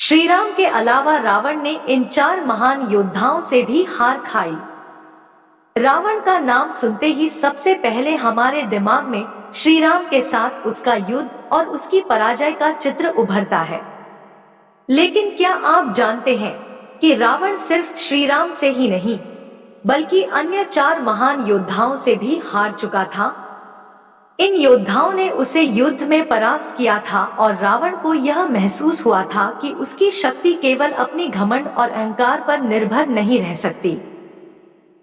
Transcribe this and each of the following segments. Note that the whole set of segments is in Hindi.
श्री राम के अलावा रावण ने इन 4 महान योद्धाओं से भी हार खाई। रावण का नाम सुनते ही सबसे पहले हमारे दिमाग में श्री राम के साथ उसका युद्ध और उसकी पराजय का चित्र उभरता है। लेकिन क्या आप जानते हैं कि रावण सिर्फ श्री राम से ही नहीं बल्कि अन्य 4 महान योद्धाओं से भी हार चुका था। इन योद्धाओं ने उसे युद्ध में परास्त किया था और रावण को यह महसूस हुआ था कि उसकी शक्ति केवल अपनी घमंड और अहंकार पर निर्भर नहीं रह सकती।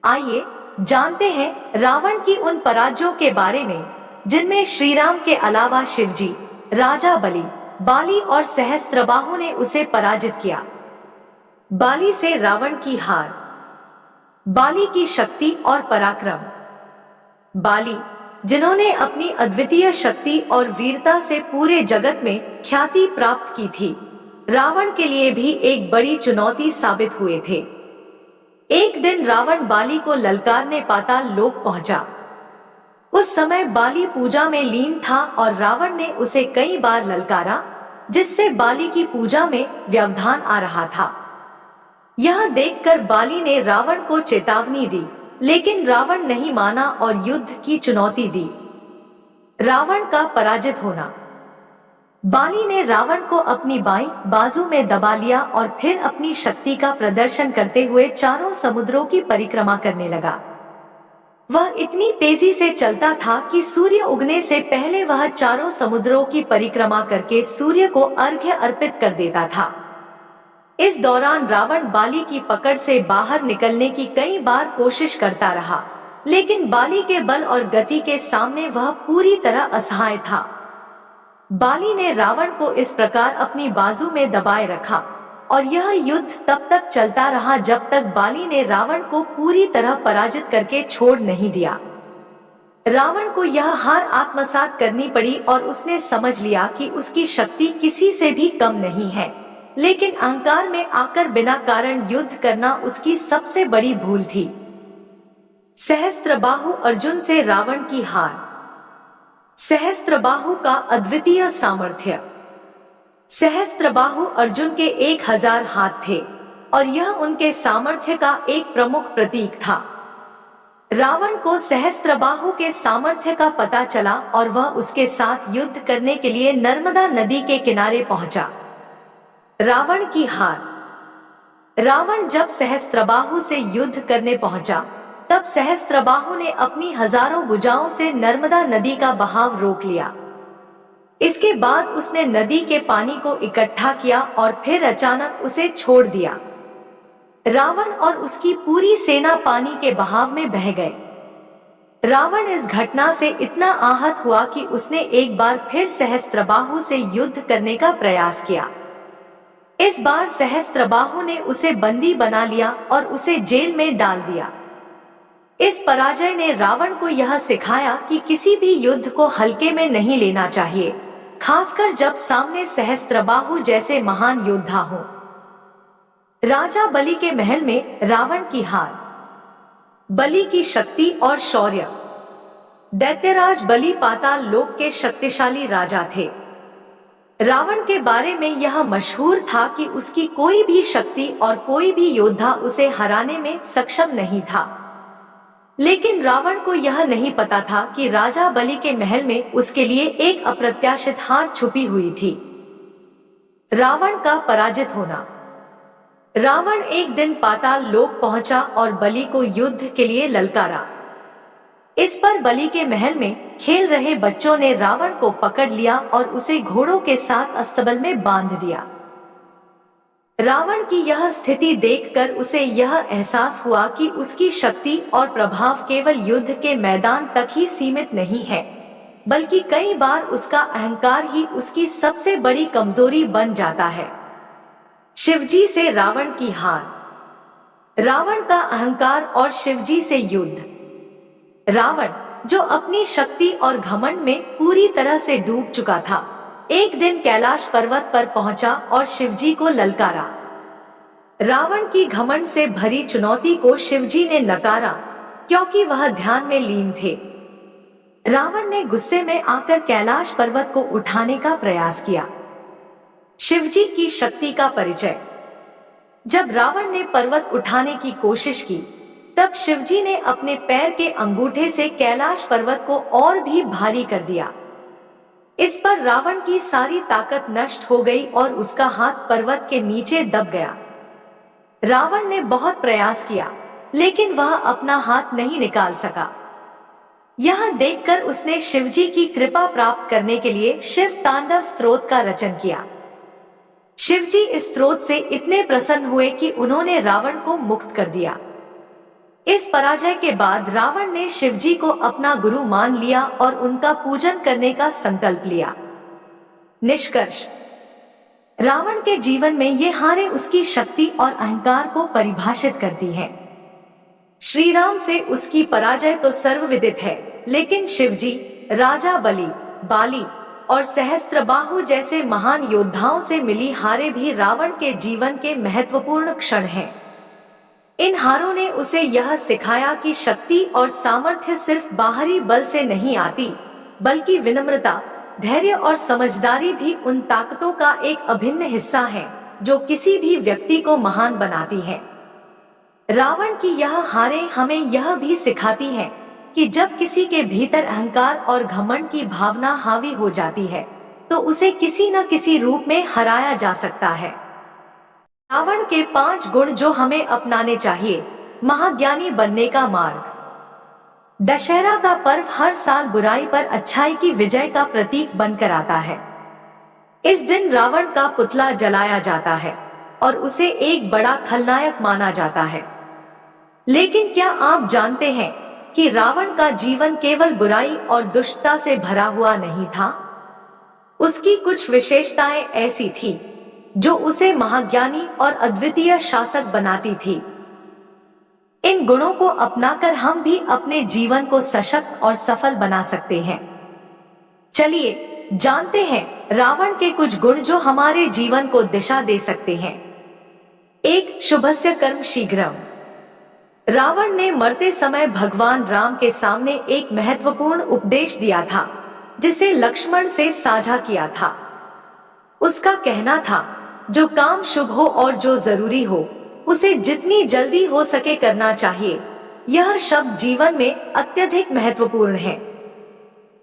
आइए जानते हैं रावण की उन पराजयों के बारे में जिनमें श्री राम के अलावा शिवजी, राजा बलि, बाली और सहस्त्रबाहु ने उसे पराजित किया। बाली से रावण की हार। बाली की शक्ति और पराक्रम। बाली, जिन्होंने अपनी अद्वितीय शक्ति और वीरता से पूरे जगत में ख्याति प्राप्त की थी, रावण के लिए भी एक बड़ी चुनौती साबित हुए थे। एक दिन रावण बाली को ललकारने पाताल लोक पहुंचा। उस समय बाली पूजा में लीन था और रावण ने उसे कई बार ललकारा, जिससे बाली की पूजा में व्यवधान आ रहा था। यह देखकर बाली ने रावण को चेतावनी दी, लेकिन रावण नहीं माना और युद्ध की चुनौती दी। रावण का पराजित होना। बाली ने रावण को अपनी बाईं बाजू में दबा लिया और फिर अपनी शक्ति का प्रदर्शन करते हुए चारों समुद्रों की परिक्रमा करने लगा। वह इतनी तेजी से चलता था कि सूर्य उगने से पहले वह चारों समुद्रों की परिक्रमा करके सूर्य को अर्घ्य अर्पित कर देता था। इस दौरान रावण बाली की पकड़ से बाहर निकलने की कई बार कोशिश करता रहा, लेकिन बाली के बल और गति के सामने वह पूरी तरह असहाय था। बाली ने रावण को इस प्रकार अपनी बाजू में दबाए रखा और यह युद्ध तब तक चलता रहा जब तक बाली ने रावण को पूरी तरह पराजित करके छोड़ नहीं दिया। रावण को यह हार आत्मसात करनी पड़ी और उसने समझ लिया कि उसकी शक्ति किसी से भी कम नहीं है, लेकिन अहंकार में आकर बिना कारण युद्ध करना उसकी सबसे बड़ी भूल थी। सहस्त्रबाहु अर्जुन से रावण की हार। सहस्त्रबाहु का अद्वितीय सामर्थ्य। सहस्त्रबाहु अर्जुन के 1000 हाथ थे और यह उनके सामर्थ्य का एक प्रमुख प्रतीक था। रावण को सहस्त्रबाहु के सामर्थ्य का पता चला और वह उसके साथ युद्ध करने के लिए नर्मदा नदी के किनारे पहुंचा। रावण की हार। रावण जब सहस्त्रबाहु से युद्ध करने पहुंचा, तब सहस्त्रबाहु ने अपनी हजारों भुजाओं से नर्मदा नदी का बहाव रोक लिया। इसके बाद उसने नदी के पानी को इकट्ठा किया और फिर अचानक उसे छोड़ दिया। रावण और उसकी पूरी सेना पानी के बहाव में बह गए। रावण इस घटना से इतना आहत हुआ कि उसने एक बार फिर सहस्त्रबाहु से युद्ध करने का प्रयास किया। इस बार सहस्त्रबाहु ने उसे बंदी बना लिया और उसे जेल में डाल दिया। इस पराजय ने रावण को यह सिखाया कि किसी भी युद्ध को हल्के में नहीं लेना चाहिए, खासकर जब सामने सहस्त्रबाहु जैसे महान योद्धा हो। राजा बलि के महल में रावण की हार। बलि की शक्ति और शौर्य। दैत्यराज बलि पाताल लोक के शक्तिशाली राजा थे। रावण के बारे में यह मशहूर था कि उसकी कोई भी शक्ति और कोई भी योद्धा उसे हराने में सक्षम नहीं था। लेकिन रावण को यह नहीं पता था कि राजा बलि के महल में उसके लिए एक अप्रत्याशित हार छुपी हुई थी। रावण का पराजित होना। रावण एक दिन पाताल लोक पहुंचा और बलि को युद्ध के लिए ललकारा। इस पर बलि के महल में खेल रहे बच्चों ने रावण को पकड़ लिया और उसे घोड़ों के साथ अस्तबल में बांध दिया। रावण की यह स्थिति देखकर उसे यह एहसास हुआ कि उसकी शक्ति और प्रभाव केवल युद्ध के मैदान तक ही सीमित नहीं है, बल्कि कई बार उसका अहंकार ही उसकी सबसे बड़ी कमजोरी बन जाता है। शिवजी से रावण की हार। रावण का अहंकार और शिवजी से युद्ध। रावण, जो अपनी शक्ति और घमंड में पूरी तरह से डूब चुका था, एक दिन कैलाश पर्वत पर पहुंचा और शिवजी को ललकारा। रावण की घमंड से भरी चुनौती को शिवजी ने नकारा, क्योंकि वह ध्यान में लीन थे। रावण ने गुस्से में आकर कैलाश पर्वत को उठाने का प्रयास किया। शिवजी की शक्ति का परिचय। जब रावण ने पर्वत उठाने की कोशिश की, तब शिवजी ने अपने पैर के अंगूठे से कैलाश पर्वत को और भी भारी कर दिया। इस पर रावण की सारी ताकत नष्ट हो गई और उसका हाथ पर्वत के नीचे दब गया। रावण ने बहुत प्रयास किया, लेकिन वह अपना हाथ नहीं निकाल सका। यह देखकर उसने शिवजी की कृपा प्राप्त करने के लिए शिव तांडव स्तोत्र का रचन किया। शिवजी इस स्तोत्र से इतने प्रसन्न हुए कि उन्होंने रावण को मुक्त कर दिया। इस पराजय के बाद रावण ने शिवजी को अपना गुरु मान लिया और उनका पूजन करने का संकल्प लिया। निष्कर्ष, रावण के जीवन में ये हारें उसकी शक्ति और अहंकार को परिभाषित करती हैं। श्री राम से उसकी पराजय तो सर्वविदित है, लेकिन शिवजी, राजा बलि, बाली और सहस्त्रबाहु जैसे महान योद्धाओं से मिली हारें भी रावण के जीवन के महत्वपूर्ण क्षण हैं। इन हारों ने उसे यह सिखाया कि शक्ति और सामर्थ्य सिर्फ बाहरी बल से नहीं आती, बल्कि विनम्रता, धैर्य और समझदारी भी उन ताकतों का एक अभिन्न हिस्सा है जो किसी भी व्यक्ति को महान बनाती हैं। रावण की यह हारें हमें यह भी सिखाती हैं कि जब किसी के भीतर अहंकार और घमंड की भावना हावी हो जाती है, तो उसे किसी न किसी रूप में हराया जा सकता है। रावण के 5 गुण जो हमें अपनाने चाहिए। महाज्ञानी बनने का मार्ग। दशहरा का पर्व हर साल बुराई पर अच्छाई की विजय का प्रतीक बनकर आता है। इस दिन रावण का पुतला जलाया जाता है और उसे एक बड़ा खलनायक माना जाता है। लेकिन क्या आप जानते हैं कि रावण का जीवन केवल बुराई और दुष्टता से भरा हुआ नहीं था? उसकी कुछ विशेषताएं ऐसी थी जो उसे महाज्ञानी और अद्वितीय शासक बनाती थी। इन गुणों को अपनाकर हम भी अपने जीवन को सशक्त और सफल बना सकते हैं। चलिए जानते हैं रावण के कुछ गुण जो हमारे जीवन को दिशा दे सकते हैं। 1. शुभस्य कर्म शीघ्रम। रावण ने मरते समय भगवान राम के सामने एक महत्वपूर्ण उपदेश दिया था, जिसे लक्ष्मण से साझा किया था। उसका कहना था, जो काम शुभ हो और जो जरूरी हो, उसे जितनी जल्दी हो सके करना चाहिए। यह शब्द जीवन में अत्यधिक महत्वपूर्ण है।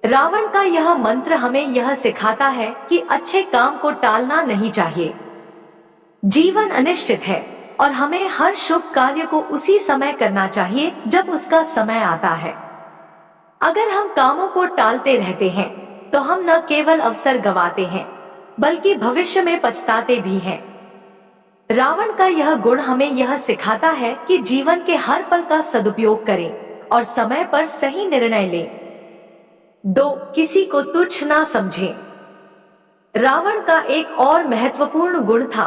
रावण का यह मंत्र हमें यह सिखाता है कि अच्छे काम को टालना नहीं चाहिए। जीवन अनिश्चित है और हमें हर शुभ कार्य को उसी समय करना चाहिए जब उसका समय आता है। अगर हम कामों को टालते रहते हैं, तो हम न केवल अवसर गंवाते हैं, बल्कि भविष्य में पछताते भी हैं। रावण का यह गुण हमें यह सिखाता है कि जीवन के हर पल का सदुपयोग करें और समय पर सही निर्णय लें। 2. किसी को तुच्छ ना समझें। रावण का एक और महत्वपूर्ण गुण था,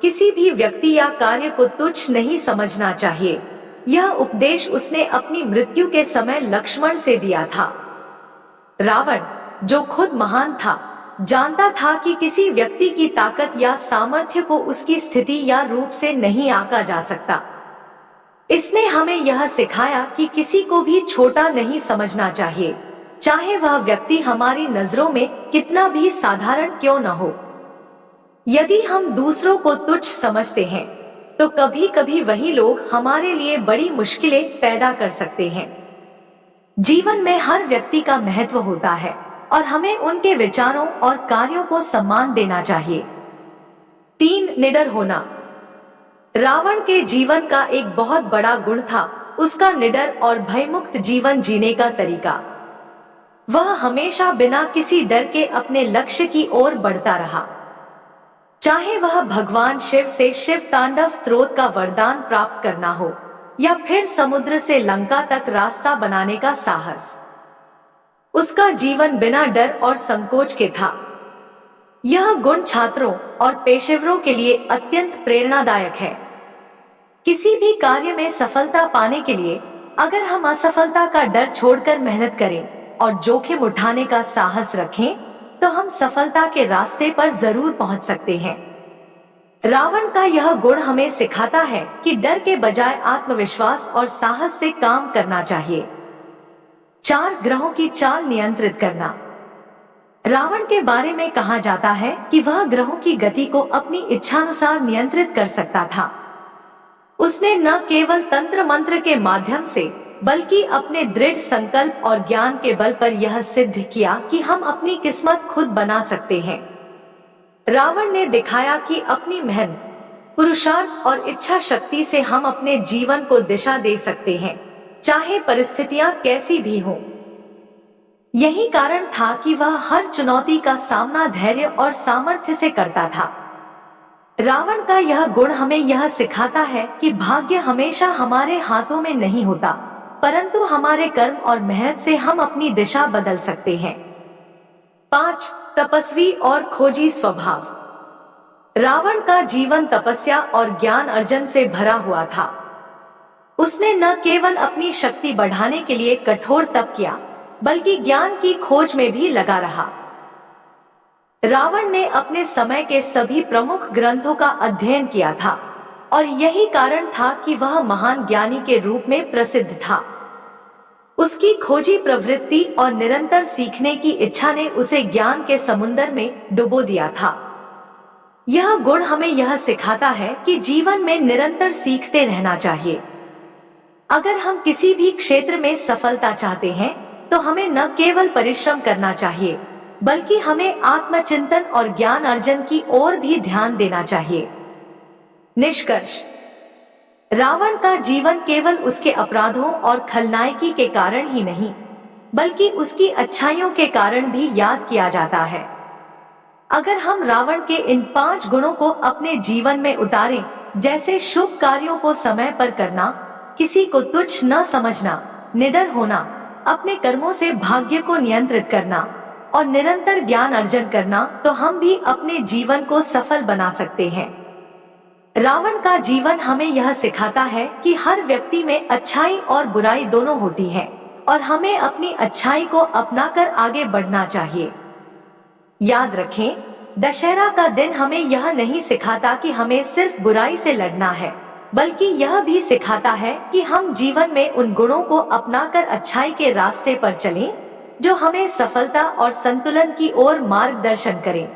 किसी भी व्यक्ति या कार्य को तुच्छ नहीं समझना चाहिए। यह उपदेश उसने अपनी मृत्यु के समय लक्ष्मण से दिया था। रावण, जो खुद महान था, जानता था कि किसी व्यक्ति की ताकत या सामर्थ्य को उसकी स्थिति या रूप से नहीं आंका जा सकता। इसने हमें यह सिखाया कि किसी को भी छोटा नहीं समझना चाहिए, चाहे वह व्यक्ति हमारी नजरों में कितना भी साधारण क्यों न हो। यदि हम दूसरों को तुच्छ समझते हैं, तो कभी कभी वही लोग हमारे लिए बड़ी मुश्किलें पैदा कर सकते हैं। जीवन में हर व्यक्ति का महत्व होता है और हमें उनके विचारों और कार्यों को सम्मान देना चाहिए। 3. निडर होना। रावण के जीवन का एक बहुत बड़ा गुण था उसका निडर और भयमुक्त जीवन जीने का तरीका। वह हमेशा बिना किसी डर के अपने लक्ष्य की ओर बढ़ता रहा। चाहे वह भगवान शिव से शिव तांडव स्तोत्र का वरदान प्राप्त करना हो या फिर समुद्र से लंका तक रास्ता बनाने का साहस, उसका जीवन बिना डर और संकोच के था। यह गुण छात्रों और पेशेवरों के लिए अत्यंत प्रेरणादायक है। किसी भी कार्य में सफलता पाने के लिए अगर हम असफलता का डर छोड़कर मेहनत करें और जोखिम उठाने का साहस रखें, तो हम सफलता के रास्ते पर जरूर पहुंच सकते हैं। रावण का यह गुण हमें सिखाता है कि डर के बजाय आत्मविश्वास और साहस से काम करना चाहिए। 4. ग्रहों की चाल नियंत्रित करना। रावण के बारे में कहा जाता है कि वह ग्रहों की गति को अपनी इच्छानुसार नियंत्रित कर सकता था। उसने न केवल तंत्र मंत्र के माध्यम से बल्कि अपने दृढ़ संकल्प और ज्ञान के बल पर यह सिद्ध किया कि हम अपनी किस्मत खुद बना सकते हैं। रावण ने दिखाया कि अपनी मेहनत, पुरुषार्थ और इच्छा शक्ति से हम अपने जीवन को दिशा दे सकते हैं, चाहे परिस्थितियां कैसी भी हों। यही कारण था कि वह हर चुनौती का सामना धैर्य और सामर्थ्य से करता था। रावण का यह गुण हमें यह सिखाता है कि भाग्य हमेशा हमारे हाथों में नहीं होता, परंतु हमारे कर्म और मेहनत से हम अपनी दिशा बदल सकते हैं। 5. तपस्वी और खोजी स्वभाव। रावण का जीवन तपस्या और ज्ञान अर्जन से भरा हुआ था। उसने न केवल अपनी शक्ति बढ़ाने के लिए कठोर तप किया, बल्कि ज्ञान की खोज में भी लगा रहा। रावण ने अपने समय के सभी प्रमुख ग्रंथों का अध्ययन किया था और यही कारण था कि वह महान ज्ञानी के रूप में प्रसिद्ध था। उसकी खोजी प्रवृत्ति और निरंतर सीखने की इच्छा ने उसे ज्ञान के समुद्र में डुबो दिया था। यह गुण हमें यह सिखाता है कि जीवन में निरंतर सीखते रहना चाहिए। अगर हम किसी भी क्षेत्र में सफलता चाहते हैं तो हमें न केवल परिश्रम करना चाहिए, बल्कि हमें आत्मचिंतन और ज्ञान अर्जन की ओर भी ध्यान देना चाहिए। निष्कर्ष, रावण का जीवन केवल उसके अपराधों और खलनायकी के कारण ही नहीं, बल्कि उसकी अच्छाइयों के कारण भी याद किया जाता है। अगर हम रावण के इन 5 गुणों को अपने जीवन में उतारें, जैसे शुभ कार्यों को समय पर करना, किसी को तुच्छ न समझना, निडर होना, अपने कर्मों से भाग्य को नियंत्रित करना और निरंतर ज्ञान अर्जन करना, तो हम भी अपने जीवन को सफल बना सकते हैं। रावण का जीवन हमें यह सिखाता है कि हर व्यक्ति में अच्छाई और बुराई दोनों होती है और हमें अपनी अच्छाई को अपनाकर आगे बढ़ना चाहिए। याद रखें, दशहरा का दिन हमें यह नहीं सिखाता कि हमें सिर्फ बुराई से लड़ना है, बल्कि यह भी सिखाता है कि हम जीवन में उन गुणों को अपनाकर अच्छाई के रास्ते पर चलें, जो हमें सफलता और संतुलन की ओर मार्गदर्शन करें।